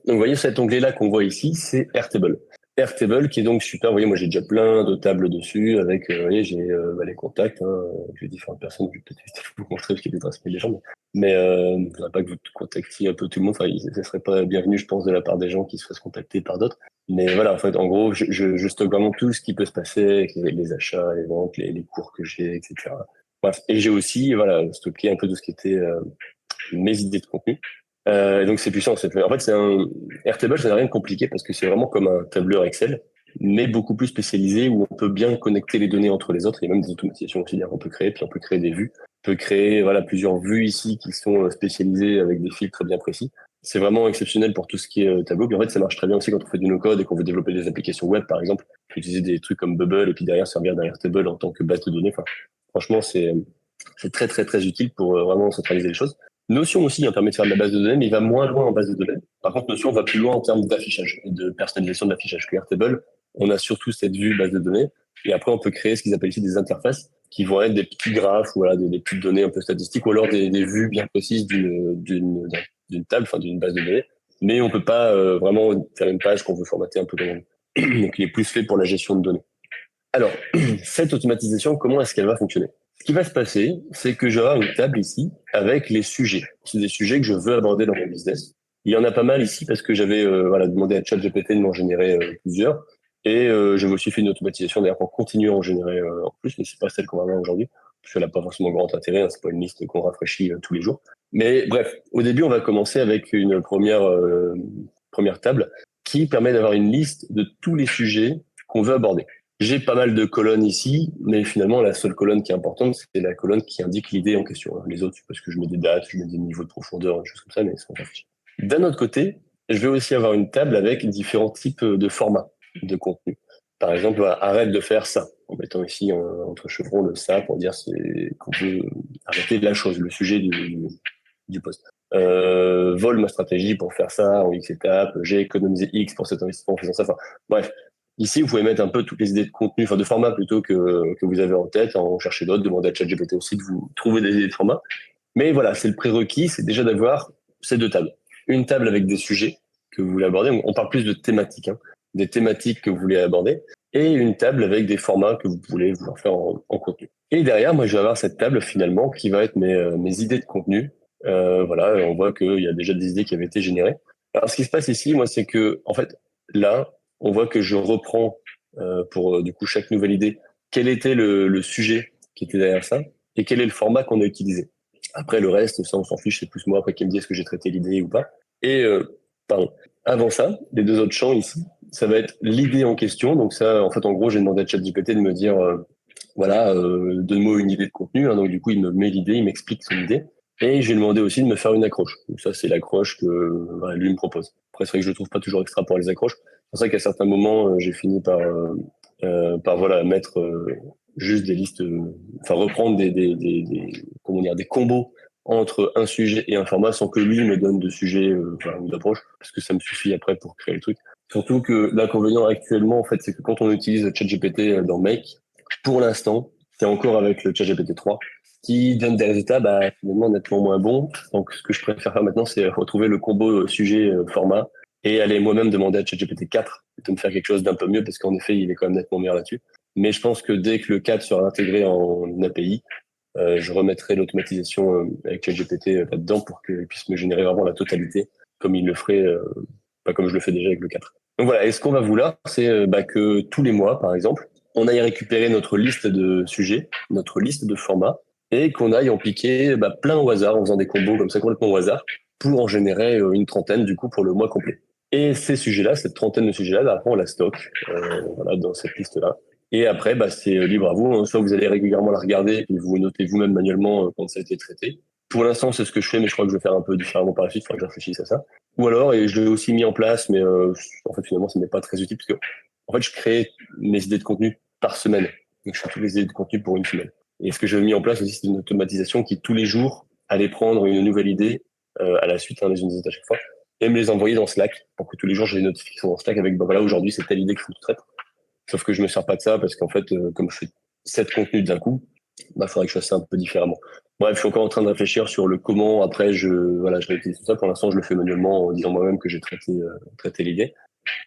Donc, vous voyez cet onglet-là qu'on voit ici, c'est Airtable. Airtable qui est donc super. Vous voyez, moi, j'ai déjà plein de tables dessus avec, vous voyez, j'ai les contacts. J'ai différentes personnes. Je vais peut-être éviter de vous montrer parce qu'il y a des traces des gens. Mais il ne faudrait pas que vous contactiez un peu tout le monde. Enfin, ce serait pas bienvenu, je pense, de la part des gens qui se fassent contacter par d'autres. Mais voilà, en fait, en gros, je stocke vraiment tout ce qui peut se passer avec les achats, les ventes, les cours que j'ai, etc. Bref. Et j'ai aussi, voilà, stocké un peu de ce qui était mes idées de contenu. Et donc c'est puissant. En fait, Airtable, ça n'a rien de compliqué parce que c'est vraiment comme un tableur Excel, mais beaucoup plus spécialisé où on peut bien connecter les données entre les autres. Il y a même des automatisations aussi qu'on peut créer, puis on peut créer des vues. On peut créer voilà plusieurs vues ici qui sont spécialisées avec des filtres bien précis. C'est vraiment exceptionnel pour tout ce qui est tableau. Puis en fait, ça marche très bien aussi quand on fait du no-code et qu'on veut développer des applications web, par exemple. On peut utiliser des trucs comme Bubble et puis derrière servir d'Airtable en tant que base de données. Enfin, franchement, c'est très très très utile pour vraiment centraliser les choses. Notion aussi permet de faire de la base de données, mais il va moins loin en base de données. Par contre, Notion va plus loin en termes d'affichage et de personnalisation de l'affichage. Que Airtable, on a surtout cette vue base de données, et après on peut créer ce qu'ils appellent ici des interfaces, qui vont être des petits graphes ou voilà, des petites données un peu statistiques, ou alors des vues bien précises d'une table, enfin d'une base de données. Mais on peut pas vraiment faire une page qu'on veut formater un peu comme on veut. Donc il est plus fait pour la gestion de données. Alors, cette automatisation, comment est-ce qu'elle va fonctionner? Ce qui va se passer, c'est que j'aurai une table ici avec les sujets. C'est des sujets que je veux aborder dans mon business. Il y en a pas mal ici parce que j'avais voilà, demandé à ChatGPT de m'en générer plusieurs. Et je me suis fait une automatisation d'ailleurs pour continuer à en générer en plus, mais c'est pas celle qu'on va voir aujourd'hui, parce qu'elle n'a pas forcément grand intérêt, hein, c'est pas une liste qu'on rafraîchit tous les jours. Mais bref, au début, on va commencer avec une première table qui permet d'avoir une liste de tous les sujets qu'on veut aborder. J'ai pas mal de colonnes ici, mais finalement, la seule colonne qui est importante, c'est la colonne qui indique l'idée en question. Les autres, c'est parce que je mets des dates, je mets des niveaux de profondeur, des choses comme ça, mais c'est pas fiche. D'un autre côté, je vais aussi avoir une table avec différents types de formats de contenu. Par exemple, arrête de faire ça, en mettant ici entre chevrons le ça pour dire qu'on veut arrêter la chose, le sujet du poste. Vole ma stratégie pour faire ça en X étapes, j'ai économisé X pour cet investissement en faisant ça. Enfin, bref, ici, vous pouvez mettre un peu toutes les idées de contenu, enfin de format plutôt que vous avez en tête, en chercher d'autres, demander à ChatGPT aussi de vous trouver des idées de format. Mais voilà, c'est le prérequis, c'est déjà d'avoir ces deux tables. Une table avec des sujets que vous voulez aborder, on parle plus de thématiques, hein, des thématiques que vous voulez aborder, et une table avec des formats que vous voulez vouloir faire en contenu. Et derrière, moi, je vais avoir cette table finalement qui va être mes idées de contenu. Voilà, on voit qu'il y a déjà des idées qui avaient été générées. Alors, ce qui se passe ici, moi, c'est que, en fait, là, on voit que je reprends pour du coup chaque nouvelle idée quel était le sujet qui était derrière ça et quel est le format qu'on a utilisé. Après, le reste, ça, on s'en fiche, c'est plus moi après qui me dit est-ce que j'ai traité l'idée ou pas. Et, pardon. Avant ça, les deux autres champs ici, ça va être l'idée en question. Donc ça, en fait, en gros, j'ai demandé à ChatGPT de me dire, voilà, donne-moi une idée de contenu. Hein. Donc du coup, il me met l'idée, il m'explique son idée. Et j'ai demandé aussi de me faire une accroche. Donc ça, c'est l'accroche que voilà, lui me propose. Après, c'est vrai que je le trouve pas toujours extra pour les accroches. C'est pour ça qu'à certains moments, j'ai fini par voilà mettre juste des listes, enfin reprendre comment dire, des combos entre un sujet et un format sans que lui me donne de sujet enfin, ou d'approche, parce que ça me suffit après pour créer le truc. Surtout que l'inconvénient actuellement, en fait, c'est que quand on utilise ChatGPT dans Make, pour l'instant, c'est encore avec le ChatGPT 3, qui donne des résultats finalement nettement moins bons. Donc ce que je préfère faire maintenant, c'est retrouver le combo sujet-format et aller moi-même demander à ChatGPT 4 de me faire quelque chose d'un peu mieux, parce qu'en effet, il est quand même nettement meilleur là-dessus. Mais je pense que dès que le 4 sera intégré en API, je remettrai l'automatisation avec ChatGPT là-dedans pour qu'il puisse me générer vraiment la totalité, comme il le ferait, pas comme je le fais déjà avec le 4. Donc voilà, et ce qu'on va vouloir, c'est que tous les mois, par exemple, on aille récupérer notre liste de sujets, notre liste de formats, et qu'on aille en piquer plein au hasard, en faisant des combos comme ça complètement au hasard, pour en générer une trentaine du coup pour le mois complet. Et ces sujets-là, cette trentaine de sujets-là, après on la stocke voilà, dans cette liste-là. Et après, c'est libre à vous. Hein. Soit vous allez régulièrement la regarder et vous notez vous-même manuellement quand ça a été traité. Pour l'instant, c'est ce que je fais, mais je crois que je vais faire un peu différemment par la suite. Il faudra que je réfléchisse à ça. Ou alors, et je l'ai aussi mis en place, mais en fait, finalement, ce n'est pas très utile parce que, en fait, je crée mes idées de contenu par semaine. Donc, je fais toutes les idées de contenu pour une semaine. Et ce que j'ai mis en place aussi, c'est une automatisation qui, tous les jours, allait prendre une nouvelle idée à la suite, hein, les unes des autres à chaque fois, et me les envoyer dans Slack pour que tous les jours, j'ai des notifications dans Slack avec, voilà, aujourd'hui, c'est telle idée qu'il faut que tu traites. Sauf que je me sers pas de ça parce qu'en fait, comme je fais 7 contenus d'un coup, bah, faudrait que je fasse ça un peu différemment. Bref, je suis encore en train de réfléchir sur le comment. Après, je réutilise tout ça. Pour l'instant, je le fais manuellement en disant moi-même que j'ai traité l'idée.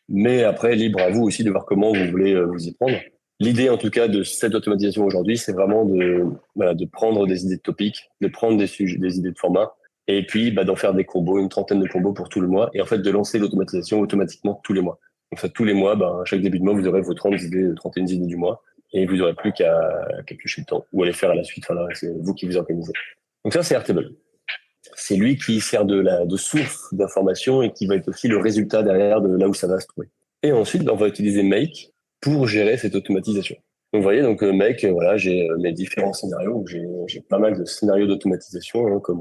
Mais après, libre à vous aussi de voir comment vous voulez vous y prendre. L'idée, en tout cas, de cette automatisation aujourd'hui, c'est vraiment de prendre des idées de topics, de prendre des sujets, des idées de format, et puis d'en faire des combos, une trentaine de combos pour tout le mois, et en fait de lancer l'automatisation automatiquement tous les mois. Donc ça, tous les mois, à chaque début de mois, vous aurez vos 30 idées, 31 idées du mois, et vous n'aurez plus qu'à piocher le temps, ou à les faire à la suite. Enfin, là, c'est vous qui vous organisez. Donc ça, c'est Airtable. C'est lui qui sert de source d'information et qui va être aussi le résultat derrière de là où ça va se trouver. Et ensuite, on va utiliser Make pour gérer cette automatisation. Donc, vous voyez, donc Make, voilà, j'ai mes différents scénarios. J'ai pas mal de scénarios d'automatisation, hein, comme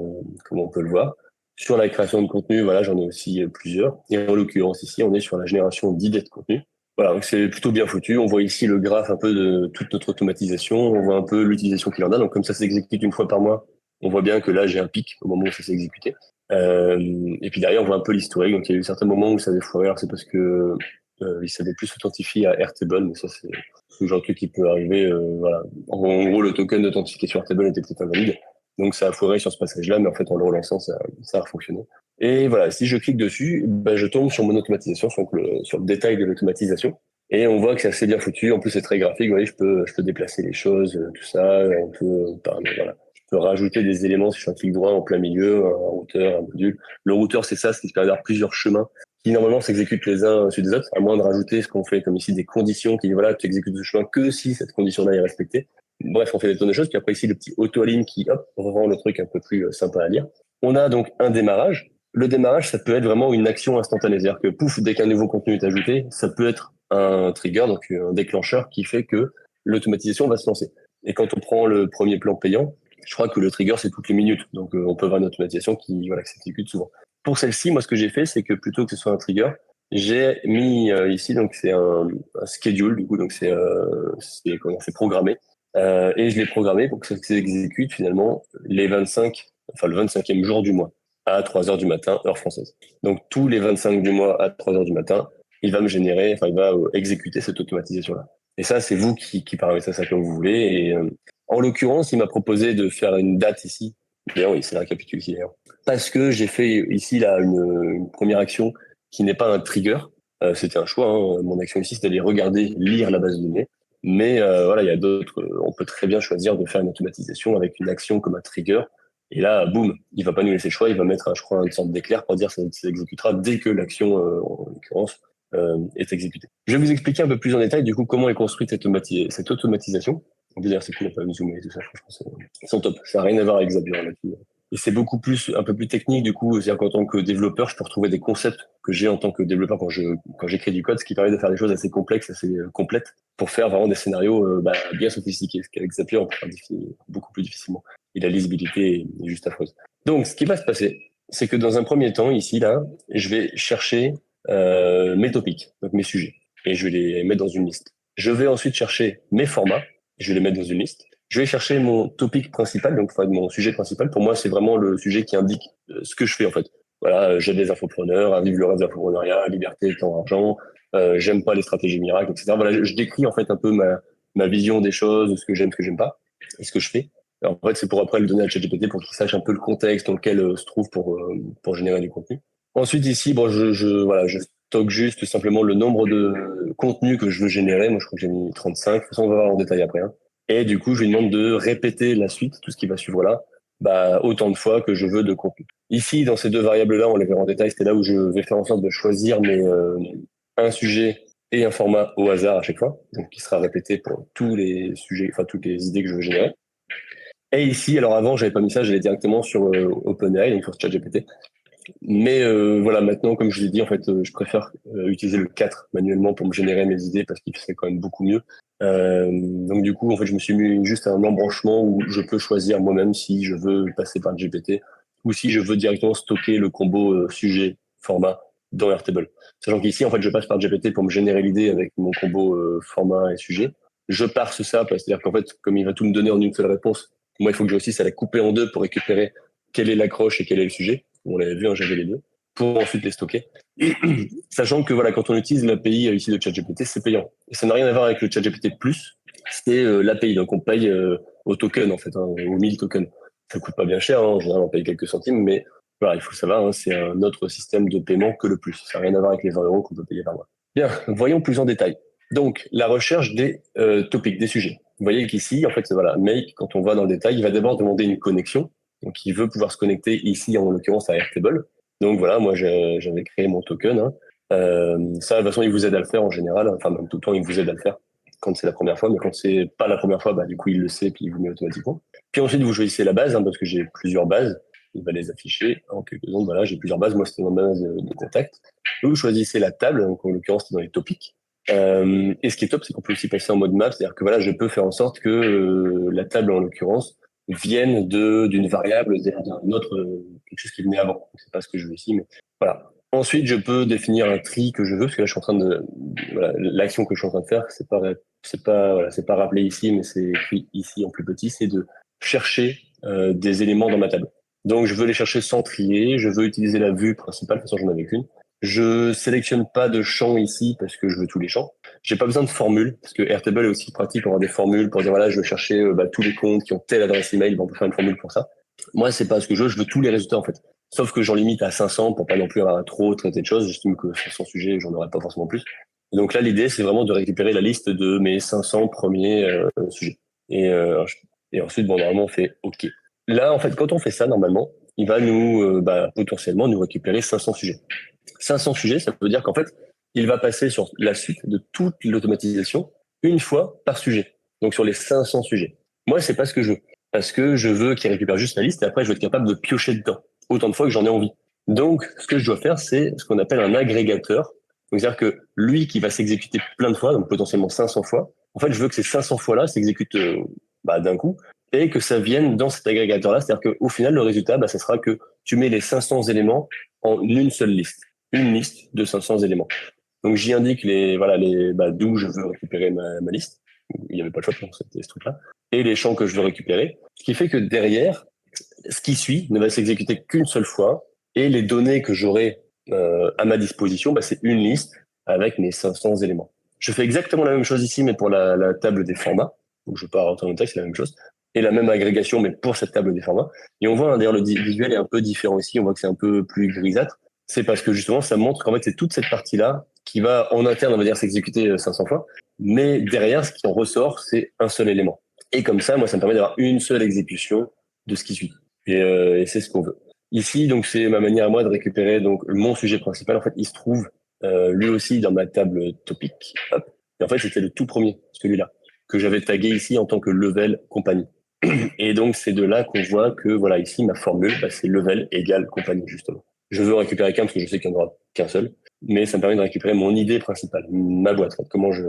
on peut le voir. Sur la création de contenu, voilà, j'en ai aussi plusieurs. Et en l'occurrence, ici, on est sur la génération d'idées de contenu. Voilà, donc c'est plutôt bien foutu. On voit ici le graphe un peu de toute notre automatisation. On voit un peu l'utilisation qu'il en a. Donc, comme ça s'exécute une fois par mois, on voit bien que là, j'ai un pic au moment où ça s'est exécuté. Et puis derrière, on voit un peu l'historique. Donc, il y a eu certains moments où ça avait foiré. Alors, c'est parce que il savait plus s'authentifier à Airtable, mais ça, c'est ce genre de truc qui peut arriver. Voilà. En gros, le token d'authentification Airtable était peut-être invalide. Donc, ça a foiré sur ce passage-là, mais en fait, en le relançant, ça a fonctionné. Et voilà, si je clique dessus, je tombe sur mon automatisation, sur le détail de l'automatisation. Et on voit que c'est assez bien foutu. En plus, c'est très graphique. Vous voyez, je peux déplacer les choses, tout ça. On peut, voilà, peux rajouter des éléments si je fais un clic droit en plein milieu, un routeur, un module. Le routeur, c'est ça, ce qui permet d'avoir plusieurs chemins qui normalement s'exécutent les uns au-dessus des autres, à moins de rajouter ce qu'on fait comme ici des conditions qui disent voilà, tu exécutes ce chemin que si cette condition-là est respectée. Bref, on fait des tonnes de choses. Puis après ici, le petit auto-align qui, hop, rend le truc un peu plus sympa à lire. On a donc un démarrage. Le démarrage, ça peut être vraiment une action instantanée. C'est-à-dire que pouf, dès qu'un nouveau contenu est ajouté, ça peut être un trigger, donc un déclencheur qui fait que l'automatisation va se lancer. Et quand on prend le premier plan payant, je crois que le trigger, c'est toutes les minutes. Donc, on peut avoir une automatisation qui s'exécute souvent. Pour celle-ci, moi, ce que j'ai fait, c'est que plutôt que ce soit un trigger, j'ai mis ici, donc c'est un schedule, du coup, donc c'est programmé. Et je l'ai programmé pour que ça s'exécute finalement le 25e jour du mois, à 3 heures du matin, heure française. Donc, tous les 25 du mois à 3 heures du matin, il va il va exécuter cette automatisation-là. Et ça, c'est vous qui paramétrez ça comme vous voulez. Et en l'occurrence, il m'a proposé de faire une date ici. D'ailleurs, oui, c'est la récapitule ici d'ailleurs. Parce que j'ai fait ici là une première action qui n'est pas un trigger. C'était un choix. Hein. Mon action ici, c'est d'aller regarder, lire la base de données. Mais voilà, il y a d'autres. On peut très bien choisir de faire une automatisation avec une action comme un trigger. Et là, boum, il va pas nous laisser le choix. Il va mettre, je crois, une sorte d'éclair pour dire que ça exécutera dès que l'action, en l'occurrence, est exécutée. Je vais vous expliquer un peu plus en détail du coup comment est construite cette automatisation. On peut dire c'est cool, on peut zoomer et tout ça. Franchement, ils sont top. Ça n'a rien à voir avec Zapier là-dessus. Et c'est beaucoup plus, un peu plus technique du coup. C'est-à-dire qu'en tant que développeur, je peux retrouver des concepts que j'ai en tant que développeur quand j'écris du code, ce qui permet de faire des choses assez complexes, assez complètes, pour faire vraiment des scénarios bien sophistiqués. Ce qu'avec Zapier, on peut faire beaucoup plus difficilement. Et la lisibilité est juste affreuse. Donc, ce qui va se passer, c'est que dans un premier temps, ici, là, je vais chercher mes topics, donc mes sujets, et je vais les mettre dans une liste. Je vais ensuite chercher mes formats, je vais les mettre dans une liste. Je vais chercher mon topic principal, donc enfin, mon sujet principal. Pour moi, c'est vraiment le sujet qui indique ce que je fais en fait. Voilà, j'aide les infopreneurs à vivre le rêve de l'infoprenariat, liberté, temps, argent. J'aime pas les stratégies miracles, etc. Voilà, je décris en fait un peu ma vision des choses, ce que j'aime, ce que j'aime pas, et ce que je fais. Alors, en fait, c'est pour après le donner à ChatGPT pour qu'il sache un peu le contexte dans lequel se trouve pour générer du contenu. Ensuite, ici, bon, voilà, je stocke juste simplement le nombre de contenus que je veux générer. Moi, je crois que j'ai mis 35. De toute façon, on va voir en détail après. Hein. Et du coup, je lui demande de répéter la suite, tout ce qui va suivre là, autant de fois que je veux de contenu. Ici, dans ces deux variables-là, on les verra en détail, c'était là où je vais faire en sorte de choisir un sujet et un format au hasard à chaque fois, donc qui sera répété pour tous les sujets, enfin toutes les idées que je veux générer. Et ici, alors avant, j'avais pas mis ça, j'allais directement sur OpenAI, donc sur ChatGPT. Mais voilà, maintenant, comme je vous ai dit, en fait, je préfère utiliser le 4 manuellement pour me générer mes idées parce qu'il fait quand même beaucoup mieux. Donc du coup, en fait, je me suis mis juste un embranchement où je peux choisir moi-même si je veux passer par GPT ou si je veux directement stocker le combo sujet-format dans Airtable. Sachant qu'ici, en fait, je passe par GPT pour me générer l'idée avec mon combo format et sujet. Je parse ça, c'est-à-dire qu'en fait, comme il va tout me donner en une seule réponse, moi, il faut que j'ai aussi ça la couper en deux pour récupérer quelle est l'accroche et quel est le sujet. On l'avait vu, hein, j'avais les deux, pour ensuite les stocker. Sachant que voilà, quand on utilise l'API ici de ChatGPT, c'est payant. Et ça n'a rien à voir avec le ChatGPT+, c'est l'API. Donc on paye au token, en fait, hein, aux 1000 tokens. Ça coûte pas bien cher, hein, en général, on paye quelques centimes, mais voilà, il faut le savoir, hein, c'est un autre système de paiement que le plus. Ça n'a rien à voir avec les 20 euros qu'on peut payer par mois. Bien, voyons plus en détail. Donc, la recherche des topics, des sujets. Vous voyez qu'ici, en fait, voilà, Make, quand on va dans le détail, il va d'abord demander une connexion. Donc, il veut pouvoir se connecter ici, en l'occurrence, à Airtable. Donc, voilà, moi, j'avais créé mon token. Hein. Ça, de toute façon, il vous aide à le faire en général. Enfin, même tout le temps, il vous aide à le faire quand c'est la première fois. Mais quand c'est pas la première fois, bah, du coup, il le sait, puis il vous met automatiquement. Puis ensuite, vous choisissez la base, hein, parce que j'ai plusieurs bases. Il va les afficher en quelques secondes. Voilà, j'ai plusieurs bases. Moi, c'était dans ma base de contact. Vous choisissez la table. Donc, en l'occurrence, c'est dans les topics. Et ce qui est top, c'est qu'on peut aussi passer en mode map, c'est-à-dire que voilà, je peux faire en sorte que la table en l'occurrence vienne d'une variable, d'un autre quelque chose qui venait avant. Donc, c'est pas ce que je veux ici, mais voilà. Ensuite, je peux définir un tri que je veux, parce que là, je suis en train de voilà, l'action que je suis en train de faire, c'est pas rappelé ici, mais c'est écrit ici en plus petit, c'est de chercher des éléments dans ma table. Donc, je veux les chercher sans trier, je veux utiliser la vue principale, de toute façon, j'en avais qu'une. Je sélectionne pas de champs ici parce que je veux tous les champs. J'ai pas besoin de formules parce que Airtable est aussi pratique pour avoir des formules pour dire voilà, je veux chercher tous les comptes qui ont telle adresse email, ben, on peut faire une formule pour ça. Moi, c'est pas ce que je veux tous les résultats en fait. Sauf que j'en limite à 500 pour pas non plus avoir trop traité de choses. J'estime que 500 sujets, j'en aurais pas forcément plus. Et donc là, l'idée, c'est vraiment de récupérer la liste de mes 500 premiers sujets. Et, euh, et ensuite, bon, normalement, on fait OK. Là, en fait, quand on fait ça, normalement, il va nous potentiellement nous récupérer 500 sujets. 500 sujets, ça veut dire qu'en fait, il va passer sur la suite de toute l'automatisation une fois par sujet. Donc sur les 500 sujets. Moi, c'est pas ce que je veux. Parce que je veux qu'il récupère juste la liste et après, je veux être capable de piocher dedans autant de fois que j'en ai envie. Donc, ce que je dois faire, c'est ce qu'on appelle un agrégateur. Donc, c'est-à-dire que lui qui va s'exécuter plein de fois, donc potentiellement 500 fois, en fait, je veux que ces 500 fois-là s'exécutent d'un coup et que ça vienne dans cet agrégateur-là. C'est-à-dire qu'au final, le résultat, ça sera que tu mets les 500 éléments en une seule liste, une liste de 500 éléments. Donc j'y indique d'où je veux récupérer ma liste. Il n'y avait pas le choix pour ce truc-là. Et les champs que je veux récupérer. Ce qui fait que derrière, ce qui suit ne va s'exécuter qu'une seule fois. Et les données que j'aurai à ma disposition, c'est une liste avec mes 500 éléments. Je fais exactement la même chose ici, mais pour la table des formats. Donc je ne vais pas rentrer dans le texte, c'est la même chose. Et la même agrégation, mais pour cette table des formats. Et on voit, d'ailleurs, le visuel est un peu différent ici. On voit que c'est un peu plus grisâtre. C'est parce que justement, ça montre qu'en fait, c'est toute cette partie-là qui va en interne, on va dire, s'exécuter 500 fois. Mais derrière, ce qui en ressort, c'est un seul élément. Et comme ça, moi, ça me permet d'avoir une seule exécution de ce qui suit. Et c'est ce qu'on veut. Ici, donc, c'est ma manière à moi de récupérer donc mon sujet principal. En fait, il se trouve lui aussi dans ma table topic. Hop. Et en fait, c'était le tout premier, celui-là, que j'avais tagué ici en tant que level compagnie. Et donc, c'est de là qu'on voit que, voilà, ici, ma formule, c'est level égale compagnie, justement. Je veux récupérer qu'un parce que je sais qu'il n'y en aura qu'un seul, mais ça me permet de récupérer mon idée principale, ma boîte, comment je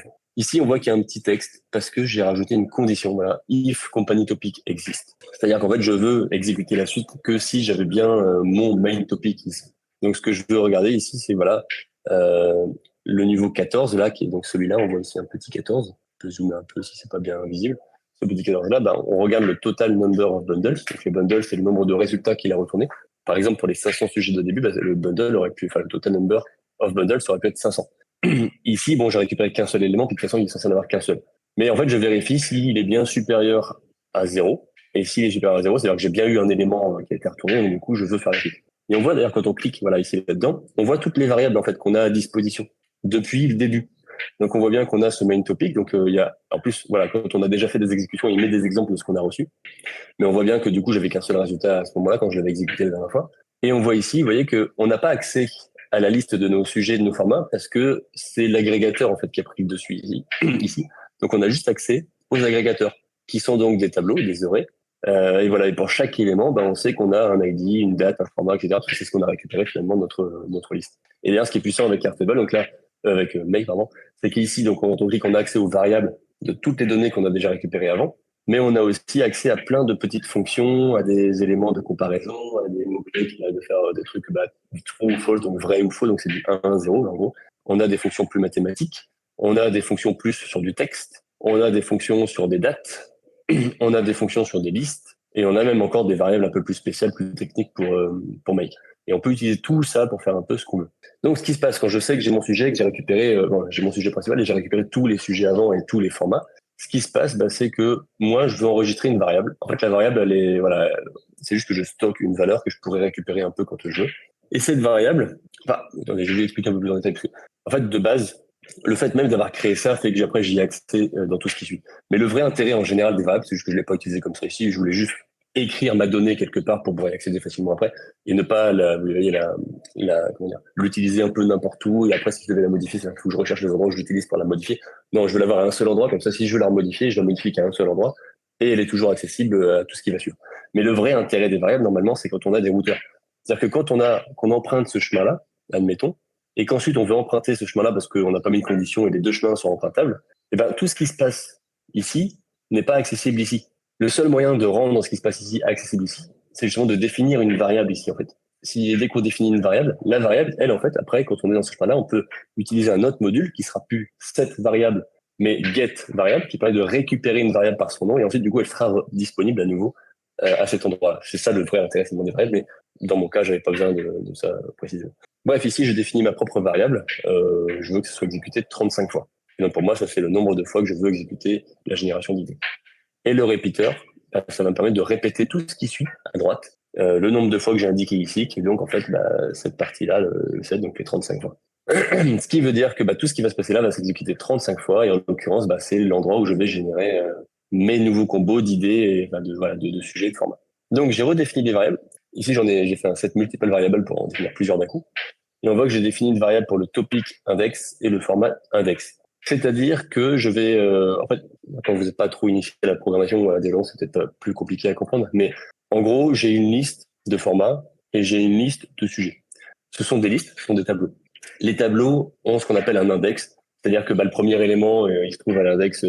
fais. Ici, on voit qu'il y a un petit texte parce que j'ai rajouté une condition, voilà, if company topic existe. C'est-à-dire qu'en fait, je veux exécuter la suite que si j'avais bien mon main topic ici. Donc, ce que je veux regarder ici, c'est voilà, le niveau 14, là, qui est donc celui-là, on voit ici un petit 14. Je peux zoomer un peu si c'est pas bien visible. Ce petit 14-là, on regarde le total number of bundles. Donc, les bundles, c'est le nombre de résultats qu'il a retourné. Par exemple, pour les 500 sujets de début, le bundle aurait pu, enfin, le total number of bundles aurait pu être 500. Ici, j'ai récupéré qu'un seul élément, puis de toute façon, il est censé en avoir qu'un seul. Mais en fait, je vérifie s'il est bien supérieur à 0. Et s'il est supérieur à 0, c'est-à-dire que j'ai bien eu un élément qui a été retourné, et du coup, je veux faire la suite. Et on voit d'ailleurs, quand on clique, voilà, ici, là-dedans, on voit toutes les variables, en fait, qu'on a à disposition depuis le début. Donc, on voit bien qu'on a ce main topic. Donc, il y a, en plus, voilà, quand on a déjà fait des exécutions, il met des exemples de ce qu'on a reçu. Mais on voit bien que du coup, j'avais qu'un seul résultat à ce moment-là quand je l'avais exécuté la dernière fois. Et on voit ici, vous voyez qu'on n'a pas accès à la liste de nos sujets, de nos formats, parce que c'est l'agrégateur en fait qui a pris le dessus ici. Donc on a juste accès aux agrégateurs, qui sont donc des tableaux, des arrays. Et voilà, et pour chaque élément, on sait qu'on a un ID, une date, un format, etc. Parce que c'est ce qu'on a récupéré finalement de notre liste. Et d'ailleurs, ce qui est puissant avec Airtable, donc là, avec Make, pardon, c'est qu'ici, donc quand on clique, on a accès aux variables de toutes les données qu'on a déjà récupérées avant. Mais on a aussi accès à plein de petites fonctions, à des éléments de comparaison, à des mots-clés qui permettent de faire des trucs true ou false, donc vrai ou faux, donc c'est du 1, 0 en gros. On a des fonctions plus mathématiques, on a des fonctions plus sur du texte, on a des fonctions sur des dates, on a des fonctions sur des listes, et on a même encore des variables un peu plus spéciales, plus techniques pour Make. Et on peut utiliser tout ça pour faire un peu ce qu'on veut. Donc ce qui se passe quand je sais que j'ai mon sujet, que j'ai récupéré, j'ai mon sujet principal et j'ai récupéré tous les sujets avant et tous les formats, ce qui se passe, c'est que moi, je veux enregistrer une variable. En fait, la variable, elle est, voilà, c'est juste que je stocke une valeur que je pourrais récupérer un peu quand je veux. Et cette variable, enfin, attendez, je vais vous expliquer un peu plus en détail. En fait, de base, le fait même d'avoir créé ça fait que après, j'y ai accès dans tout ce qui suit. Mais le vrai intérêt en général des variables, c'est juste que je l'ai pas utilisé comme ça ici. Je voulais juste écrire ma donnée quelque part pour pouvoir y accéder facilement après et ne pas vous voyez, comment dire, l'utiliser un peu n'importe où. Et après, si je devais la modifier, c'est qu'il faut que je recherche les endroits où je l'utilise pour la modifier. Non, je veux l'avoir à un seul endroit. Comme ça, si je veux la remodifier, je la modifie qu'à un seul endroit et elle est toujours accessible à tout ce qui va suivre. Mais le vrai intérêt des variables, normalement, c'est quand on a des routeurs. C'est-à-dire que quand qu'on emprunte ce chemin-là, admettons, et qu'ensuite on veut emprunter ce chemin-là parce qu'on n'a pas mis de condition et les deux chemins sont empruntables, et ben tout ce qui se passe ici n'est pas accessible ici. Le seul moyen de rendre ce qui se passe ici accessible ici, c'est justement de définir une variable ici en fait. Si dès qu'on définit une variable, la variable, elle en fait, après, quand on est dans ce chemin-là, on peut utiliser un autre module qui sera plus cette variable, mais get variable, qui permet de récupérer une variable par son nom, et ensuite du coup elle sera disponible à nouveau à cet endroit-là. C'est ça le vrai intérêt des variables, mais dans mon cas, j'avais pas besoin de ça précisément. Bref, ici, je définis ma propre variable. Je veux que ce soit exécuté 35 fois. Et donc, pour moi, ça fait le nombre de fois que je veux exécuter la génération d'idées. Et le repeater, ça va me permettre de répéter tout ce qui suit à droite, le nombre de fois que j'ai indiqué ici, qui est donc en fait cette partie-là, le 7, donc les 35 fois. Ce qui veut dire que tout ce qui va se passer là va s'exécuter 35 fois, et en l'occurrence, c'est l'endroit où je vais générer mes nouveaux combos d'idées, et de sujets et de formats. Donc j'ai redéfini des variables. Ici, j'ai fait un set multiple variable pour en définir plusieurs d'un coup. Et on voit que j'ai défini une variable pour le topic index et le format index. C'est-à-dire que je vais, en fait, quand vous n'êtes pas trop initié à la programmation ou à la développement, c'est peut-être plus compliqué à comprendre, mais en gros, j'ai une liste de formats et j'ai une liste de sujets. Ce sont des listes, ce sont des tableaux. Les tableaux ont ce qu'on appelle un index, c'est-à-dire que le premier élément, il se trouve à l'index.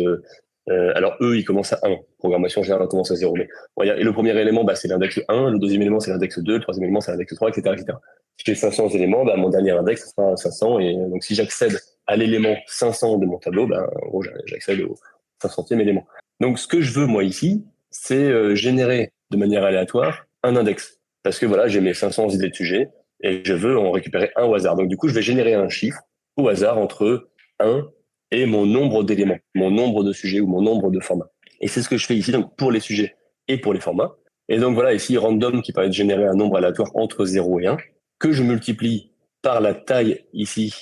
Alors eux, ils commencent à 1. Programmation générale commence à 0. Mais et le premier élément, c'est l'index 1. Le deuxième élément, c'est l'index 2. Le troisième élement, c'est l'index 3, etc., etc. Si j'ai 500 éléments, mon dernier index sera 500. Et donc, si j'accède à l'élément 500 de mon tableau, en gros, j'accède au 500e élément. Donc, ce que je veux, moi, ici, c'est générer de manière aléatoire un index. Parce que voilà, j'ai mes 500 idées de sujets et je veux en récupérer un au hasard. Donc, du coup, je vais générer un chiffre au hasard entre 1 et mon nombre d'éléments, mon nombre de sujets ou mon nombre de formats. Et c'est ce que je fais ici, donc pour les sujets et pour les formats. Et donc voilà, ici, random qui permet de générer un nombre aléatoire entre 0 et 1, que je multiplie par la taille ici,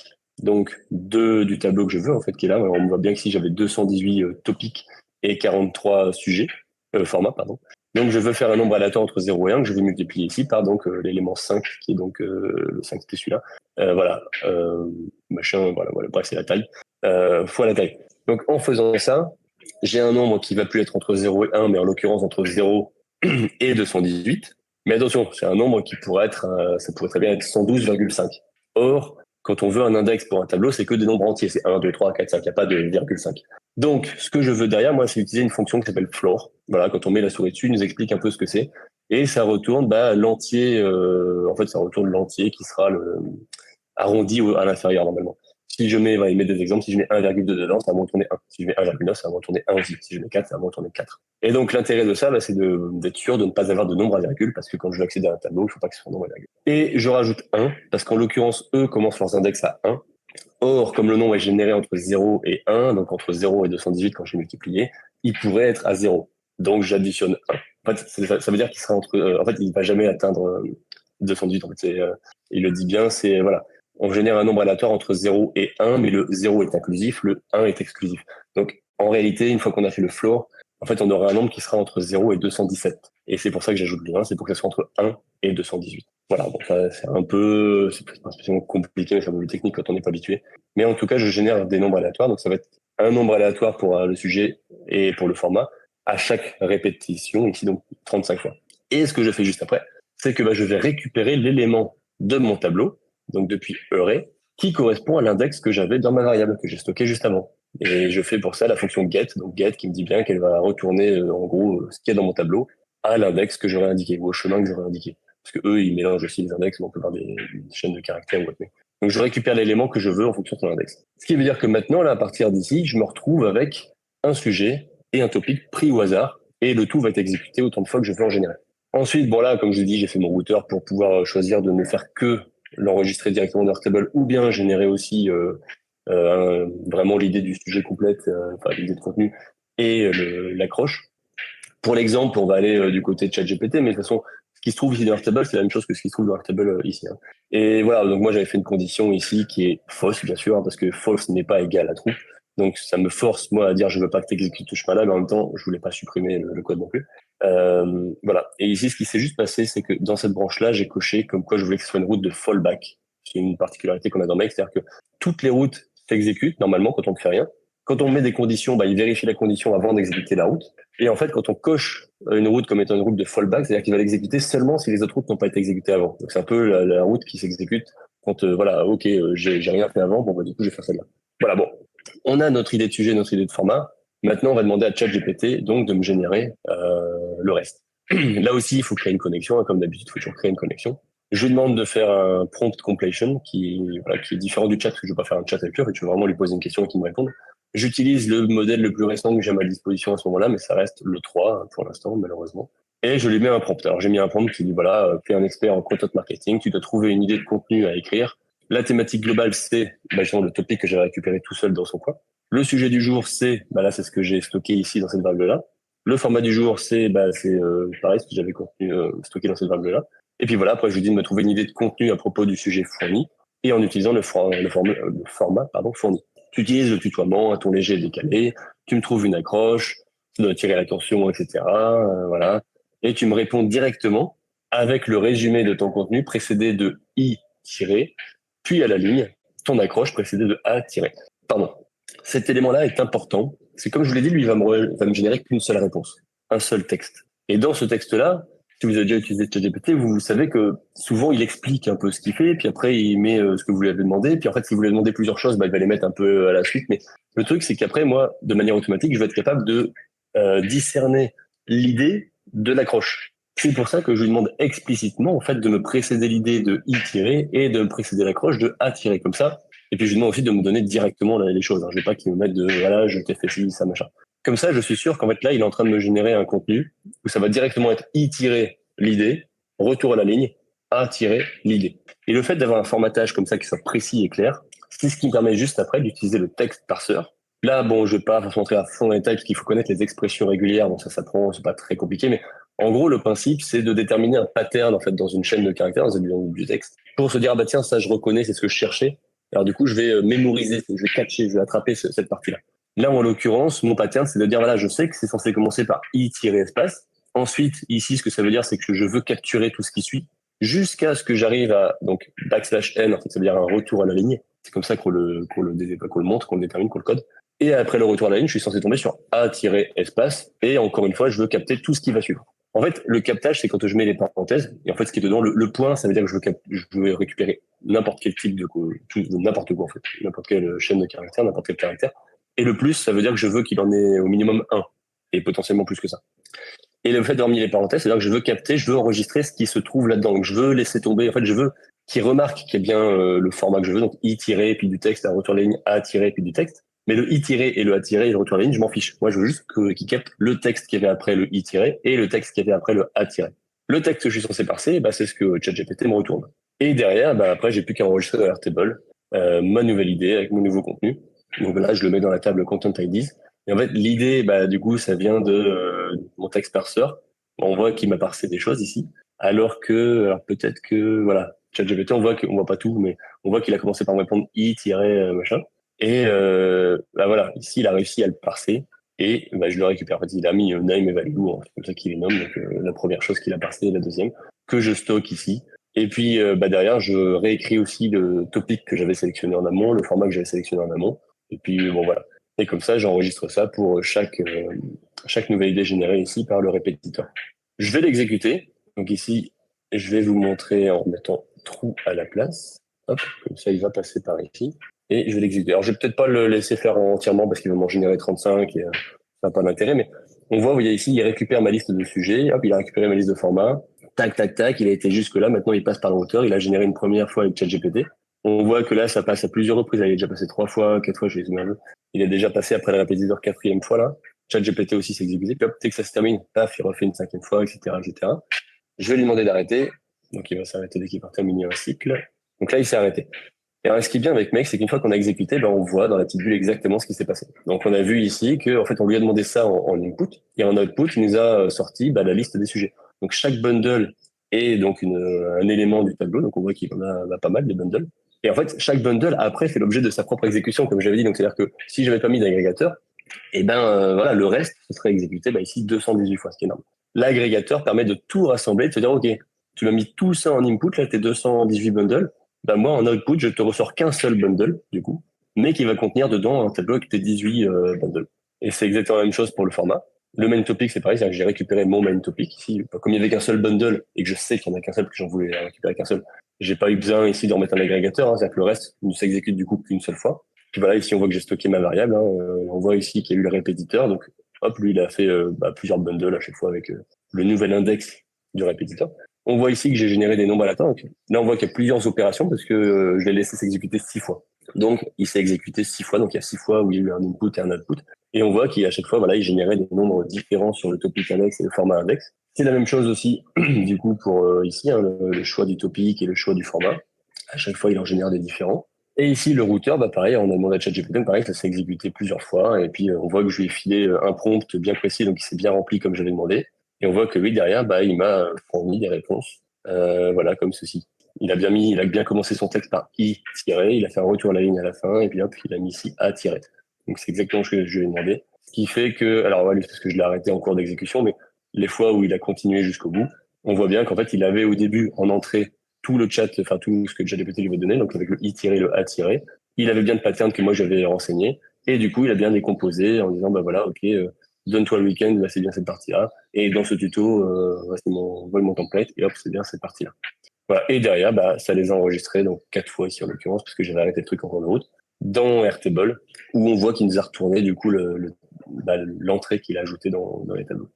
donc du tableau que je veux, en fait, qui est là. Alors, on voit bien que si j'avais 218 topics et 43 sujets, formats, pardon. Donc, je veux faire un nombre aléatoire entre 0 et 1 que je vais multiplier ici par donc l'élément 5, qui est donc le 5, c'était celui-là. Voilà, bref, c'est la taille, fois la taille. Donc, en faisant ça, j'ai un nombre qui va plus être entre 0 et 1, mais en l'occurrence entre 0 et 218. Mais attention, c'est un nombre qui pourrait être, ça pourrait très bien être 112,5. Or, quand on veut un index pour un tableau, c'est que des nombres entiers. C'est 1, 2, 3, 4, 5. Il n'y a pas de virgule 5. Donc, ce que je veux derrière, moi, c'est utiliser une fonction qui s'appelle floor. Voilà, quand on met la souris dessus, il nous explique un peu ce que c'est. Et ça retourne l'entier, en fait, ça retourne l'entier qui sera arrondi à l'inférieur, normalement. Si je mets, il met des exemples, si je mets 1,2 dedans, ça va me retourner 1. Si je mets 1,9, ça va me retourner 1 aussi. Si je mets 4, ça va me retourner 4. Et donc, l'intérêt de ça, c'est d'être sûr de ne pas avoir de nombre à virgule, parce que quand je veux accéder à un tableau, il ne faut pas que ce soit un nombre à virgule. Et je rajoute 1, parce qu'en l'occurrence, eux commencent leurs index à 1. Or, comme le nombre est généré entre 0 et 1, donc entre 0 et 218 quand j'ai multiplié, il pourrait être à 0. Donc, j'additionne 1. En fait, ça veut dire qu'il sera en fait, il ne va jamais atteindre 218. En fait, il le dit bien, voilà. On génère un nombre aléatoire entre 0 et 1, mais le 0 est inclusif, le 1 est exclusif. Donc, en réalité, une fois qu'on a fait le floor, en fait, on aura un nombre qui sera entre 0 et 217. Et c'est pour ça que j'ajoute le 1, c'est pour que ça soit entre 1 et 218. Voilà, donc c'est pas spécialement compliqué, mais c'est un peu technique quand on n'est pas habitué. Mais en tout cas, je génère des nombres aléatoires, donc ça va être un nombre aléatoire pour le sujet et pour le format, à chaque répétition, ici donc 35 fois. Et ce que je fais juste après, c'est que je vais récupérer l'élément de mon tableau, donc depuis array, qui correspond à l'index que j'avais dans ma variable, que j'ai stocké juste avant. Et je fais pour ça la fonction get, donc get qui me dit bien qu'elle va retourner en gros ce qu'il y a dans mon tableau à l'index que j'aurais indiqué, ou au chemin que j'aurais indiqué. Parce que eux, ils mélangent aussi les index, on peut faire des chaînes de caractères ou autre. Donc je récupère l'élément que je veux en fonction de son index. Ce qui veut dire que maintenant, là, à partir d'ici, je me retrouve avec un sujet et un topic pris au hasard, et le tout va être exécuté autant de fois que je veux en général. Ensuite, bon là, comme je l'ai dit, j'ai fait mon routeur pour pouvoir choisir de ne faire que l'enregistrer directement dans Airtable ou bien générer aussi vraiment l'idée du sujet complète, enfin l'idée de contenu, et l'accroche. Pour l'exemple, on va aller du côté de ChatGPT, mais de toute façon, ce qui se trouve ici dans Airtable, c'est la même chose que ce qui se trouve dans Airtable ici. Hein. Et voilà, donc moi j'avais fait une condition ici qui est fausse, bien sûr, hein, parce que false n'est pas égal à true. Donc ça me force, moi, à dire je veux pas que tu exécutes ce chemin-là, mais en même temps, je voulais pas supprimer le code non plus. Voilà. Et ici, ce qui s'est juste passé, c'est que dans cette branche-là, j'ai coché comme quoi je voulais que ce soit une route de fallback. C'est une particularité qu'on a dans Make, c'est-à-dire que toutes les routes s'exécutent normalement quand on ne fait rien. Quand on met des conditions, bah, il vérifie la condition avant d'exécuter la route. Et en fait, quand on coche une route comme étant une route de fallback, c'est-à-dire qu'il va l'exécuter seulement si les autres routes n'ont pas été exécutées avant. Donc c'est un peu la route qui s'exécute quand voilà, ok, j'ai rien fait avant, bon bah du coup je vais faire celle-là. Voilà, bon, on a notre idée de sujet, notre idée de format. Maintenant, on va demander à ChatGPT donc de me générer le reste. Là aussi, il faut créer une connexion, hein, comme d'habitude, il faut toujours créer une connexion. Je lui demande de faire un prompt completion voilà, qui est différent du chat, parce que je ne veux pas faire un chat avec lui, et tu veux vraiment lui poser une question et qu'il me réponde. J'utilise le modèle le plus récent que j'ai à ma disposition à ce moment-là, mais ça reste le 3 pour l'instant, malheureusement. Et je lui mets un prompt. Alors j'ai mis un prompt qui dit, voilà, tu es un expert en content marketing, tu dois trouver une idée de contenu à écrire. La thématique globale, c'est le topic que j'avais récupéré tout seul dans son coin. Le sujet du jour, c'est, là, c'est ce que j'ai stocké ici dans cette variable-là. Le format du jour, c'est pareil, ce que j'avais stocké dans cette variable-là. Et puis voilà, après, je lui dis de me trouver une idée de contenu à propos du sujet fourni et en utilisant le format fourni. Tu utilises le tutoiement, un ton léger et décalé, tu me trouves une accroche, tu dois attirer l'attention, etc. Voilà. Et tu me réponds directement avec le résumé de ton contenu précédé de i tiré, puis à la ligne, ton accroche précédée de a tiré. Pardon. Cet élément-là est important. C'est comme je vous l'ai dit, lui, va me générer qu'une seule réponse, un seul texte. Et dans ce texte-là, si vous avez déjà utilisé ChatGPT, vous savez que souvent il explique un peu ce qu'il fait, puis après il met ce que vous lui avez demandé, puis en fait si vous lui avez demandé plusieurs choses, bah, il va les mettre un peu à la suite. Mais le truc c'est qu'après moi, de manière automatique, je vais être capable de discerner l'idée de l'accroche. C'est pour ça que je lui demande explicitement en fait de me précéder l'idée de i tiré et de me précéder l'accroche de a tiré comme ça. Et puis je lui demande aussi de me donner directement les choses. Hein. Je veux pas qu'il me mette de voilà je t'ai fait ci ça machin. Comme ça, je suis sûr qu'en fait là, il est en train de me générer un contenu où ça va directement être i tiré l'idée, retour à la ligne, a tiré l'idée. Et le fait d'avoir un formatage comme ça qui soit précis et clair, c'est ce qui me permet juste après d'utiliser le texte parseur. Là, bon, je vais pas rentrer à fond dans les détails parce qu'il faut connaître les expressions régulières, donc ça s'apprend, c'est pas très compliqué, mais en gros, le principe, c'est de déterminer un pattern en fait dans une chaîne de caractères, dans du texte, pour se dire ah bah tiens ça je reconnais, c'est ce que je cherchais. Alors du coup, je vais mémoriser, je vais catcher, je vais attraper cette partie-là. Là, en l'occurrence, mon pattern, c'est de dire voilà, je sais que c'est censé commencer par i-espace. Ensuite, ici, ce que ça veut dire, c'est que je veux capturer tout ce qui suit jusqu'à ce que j'arrive à donc backslash n. En fait, ça veut dire un retour à la ligne. C'est comme ça qu'on le montre, qu'on le détermine, qu'on le code. Et après le retour à la ligne, je suis censé tomber sur a-espace. Et encore une fois, je veux capter tout ce qui va suivre. En fait, le captage, c'est quand je mets les parenthèses. Et en fait, ce qui est dedans, le point, ça veut dire que je veux récupérer n'importe quel type n'importe quoi, en fait. N'importe quelle chaîne de caractères, n'importe quel caractère. Et le plus, ça veut dire que je veux qu'il en ait au minimum un. Et potentiellement plus que ça. Et le fait d'avoir mis les parenthèses, c'est-à-dire que je veux capter, je veux enregistrer ce qui se trouve là-dedans. Donc, je veux laisser tomber, en fait, je veux qu'il remarque qu'il y a bien le format que je veux, donc i tiré, puis du texte, un retour de ligne, a tiré, puis du texte. Mais le i tiré et le a tiré et le retour de ligne, je m'en fiche. Moi, je veux juste qu'il capte le texte qui avait après le i tiré et le texte qui avait après le a tiré. Le texte que je suis censé parser, bah, c'est ce que ChatGPT me retourne. Et derrière, bah, après, j'ai plus qu'à enregistrer dans Airtable ma nouvelle idée avec mon nouveau contenu. Donc là, je le mets dans la table Content IDs. Et en fait, l'idée, bah, du coup, ça vient de mon texte parseur. On voit qu'il m'a parsé des choses ici. Alors peut-être que, voilà, ChatGPT, on voit pas tout, mais on voit qu'il a commencé par me répondre machin. Et bah voilà, ici, il a réussi à le parser. Et bah, je le récupère. En fait, il a mis name et value, hein, c'est comme ça qu'il les nomme. Donc, la première chose qu'il a parsé et la deuxième, que je stocke ici. Et puis bah, derrière, je réécris aussi le topic que j'avais sélectionné en amont, le format que j'avais sélectionné en amont. Et puis bon voilà. Et comme ça, j'enregistre ça pour chaque nouvelle idée générée ici par le répétiteur. Je vais l'exécuter. Donc ici, je vais vous montrer en remettant trou à la place. Hop, comme ça, il va passer par ici. Et je vais l'exécuter. Alors, je vais peut-être pas le laisser faire entièrement parce qu'il va m'en générer 35 et ça n'a pas d'intérêt, mais on voit, vous voyez ici, il récupère ma liste de sujets. Hop, il a récupéré ma liste de formats. Tac, tac, tac. Il a été jusque là. Maintenant, il passe par le routeur. Il a généré une première fois avec ChatGPT. On voit que là, ça passe à plusieurs reprises. Il est déjà passé 3 fois, 4 fois, je les ai un peu. Il est déjà passé après le répétiteur 4e fois, là. ChatGPT aussi s'est exécuté. Puis hop, dès que ça se termine, paf, il refait une 5e fois, etc., etc. Je vais lui demander d'arrêter. Donc, il va s'arrêter dès qu'il va terminer un cycle. Donc là, il s'est arrêté. Et alors, ce qui est bien avec Make, c'est qu'une fois qu'on a exécuté, ben, on voit dans la petite bulle exactement ce qui s'est passé. Donc, on a vu ici que, en fait, on lui a demandé ça en input, et en output, il nous a sorti la liste des sujets. Donc, chaque bundle est donc un élément du tableau. Donc, on voit qu'il en a pas mal, des bundles. Et en fait, chaque bundle, après, fait l'objet de sa propre exécution, comme j'avais dit. Donc, c'est-à-dire que si j'avais pas mis d'agrégateur, et ben voilà, le reste ce serait exécuté ici 218 fois, ce qui est énorme. L'agrégateur permet de tout rassembler, de te dire, OK, tu m'as mis tout ça en input, là, tes 218 bundles. Ben moi, en output, je te ressors qu'un seul bundle, du coup, mais qui va contenir dedans un tableau avec tes 18 bundles. Et c'est exactement la même chose pour le format. Le main topic, c'est pareil, c'est-à-dire que j'ai récupéré mon main topic ici. Comme il y avait qu'un seul bundle et que je sais qu'il n'y en a qu'un seul, parce que j'en voulais récupérer qu'un seul, j'ai pas eu besoin ici de remettre un agrégateur, hein, c'est-à-dire que le reste ne s'exécute du coup qu'une seule fois. Puis voilà, ici on voit que j'ai stocké ma variable. Hein, on voit ici qu'il y a eu le répétiteur. Donc hop, lui il a fait plusieurs bundles à chaque fois avec le nouvel index du répétiteur. On voit ici que j'ai généré des nombres à la fin. Donc, là on voit qu'il y a plusieurs opérations parce que je l'ai laissé s'exécuter 6 fois. Donc il s'est exécuté 6 fois. Donc il y a 6 fois où il y a eu un input et un output. Et on voit qu'à chaque fois, voilà, il générait des nombres différents sur le topic index et le format index. C'est la même chose aussi, du coup, pour ici, hein, le choix du topic et le choix du format. À chaque fois, il en génère des différents. Et ici, le routeur, pareil, on a demandé à ChatGPT, pareil, ça s'est exécuté plusieurs fois. Et puis, on voit que je lui ai filé un prompt bien précis, donc il s'est bien rempli comme j'avais demandé. Et on voit que oui, derrière, il m'a fourni des réponses, voilà, comme ceci. Il a bien commencé son texte par i tiré, il a fait un retour à la ligne à la fin, et puis hop, il a mis ici a tiré. Donc c'est exactement ce que je lui ai demandé. Ce qui fait que, alors ouais, parce que je l'ai arrêté en cours d'exécution, mais les fois où il a continué jusqu'au bout, on voit bien qu'en fait, il avait au début en entrée tout le chat, enfin tout ce que ChatGPT lui avait donné, donc avec le i tiré, le a tiré. Il avait bien le pattern que moi j'avais renseigné, et du coup, il a bien décomposé en disant, voilà, ok, donne-toi le week-end, là c'est bien cette partie-là, et dans ce tuto, c'est mon template, et hop, c'est bien cette partie-là. Voilà. Et derrière, ça les a enregistrés, donc 4 fois ici en l'occurrence, parce que j'avais arrêté le truc en cours de route, dans Airtable, où on voit qu'il nous a retourné du coup l'entrée qu'il a ajoutée dans les tableaux.